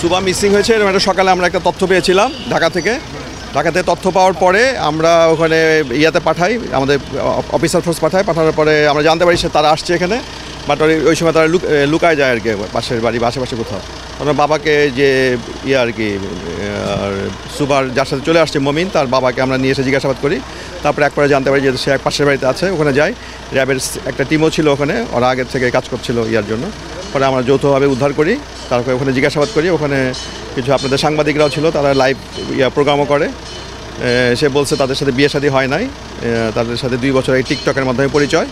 সুবা missing হয়েছে এরকম একটা সকালে আমরা একটা তথ্য পেয়েছিলাম ঢাকাতে তথ্য পাওয়ার পরে আমরা ওখানে ইয়াতে পাঠাই, আমাদের অফিসার ফোর্স পাঠানোর পরে আমরা জানতে পারি তারা আসছে এখানে, বাট ওই সময় তারা লুকায় যায় আর কি পাশের বাড়ি বা আশেপাশে কোথাও। আমরা বাবাকে যে আর কি সুবার যার সাথে চলে আসছে মমিন, তার বাবাকে আমরা নিয়ে এসে জিজ্ঞাসাবাদ করি। তারপরে একবারে জানতে পারি যে সে এক পাশের বাড়িতে আছে, ওখানে যাই। র্যাবের একটা টিমও ছিল ওখানে, ওরা আগের থেকে কাজ করছিল ইয়ার জন্য। পরে আমরা যৌথভাবে উদ্ধার করি, তারপরে ওখানে জিজ্ঞাসাবাদ করি। ওখানে কিছু আপনাদের সাংবাদিকরাও ছিল, তারা লাইভ প্রোগ্রামও করে। সে বলছে তাদের সাথে বিয়ে শাদী হয় নাই, তাদের সাথে 2 বছর এই টিকটকের মাধ্যমে পরিচয়।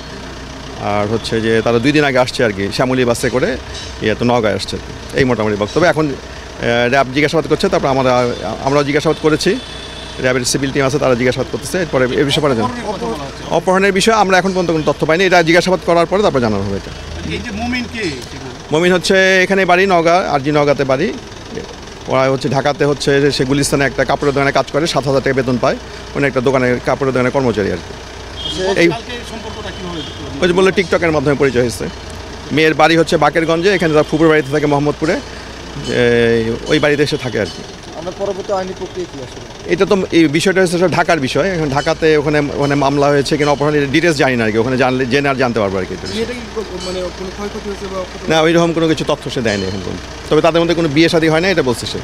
আর হচ্ছে যে তারা 2 দিন আগে আসছে আর কি, শ্যামলী বাসে করে তো নওগাঁয় আসছে। এই মোটামুটি বক্তব্য। এখন র্যাব জিজ্ঞাসাবাদ করছে, তারপর আমরাও জিজ্ঞাসাবাদ করেছি। র্যাবের সিভিল টিম আছে, তারা জিজ্ঞাসাবাদ করতেছে। এরপরে এ বিষয়ে পরে জানো অপহরণের বিষয়ে আমরা এখন পর্যন্ত কোনো তথ্য পাইনি, এটা জিজ্ঞাসাবাদ করার পরে তারপর জানানো হবে। এটা মমিন হচ্ছে এখানে বাড়ি, নওগাঁ আরজি নওগাঁতে বাড়ি। ওরা হচ্ছে ঢাকাতে হচ্ছে সে গুলিস্তানে একটা কাপড়ের দোকানে কাজ করে, 7,000 টাকা বেতন পায়। উনি একটা কাপড়ের দোকানের কর্মচারী আর কি। এই ওই যে বললো টিকটকের মাধ্যমে পরিচয় হয়েছে। মেয়ের বাড়ি হচ্ছে বাকেরগঞ্জে, এখানে তার ফুপুর বাড়িতে থাকে মোহাম্মদপুরে, ওই বাড়িতে এসে থাকে আর কি। এটা তো এই বিষয়টা হচ্ছে ঢাকার বিষয়। এখন ঢাকাতে ওখানে মামলা হয়েছে কিনা অপহরণের ডিটেলস জানি না আর কি, ওখানে জেনে আর জানতে পারবো আর কি। না, ওইরকম কোনো কিছু তথ্য সে দেয়নি এখন পর্যন্ত। তবে তাদের মধ্যে কোনো বিয়ে শাদী হয় না, এটা বলছে সে।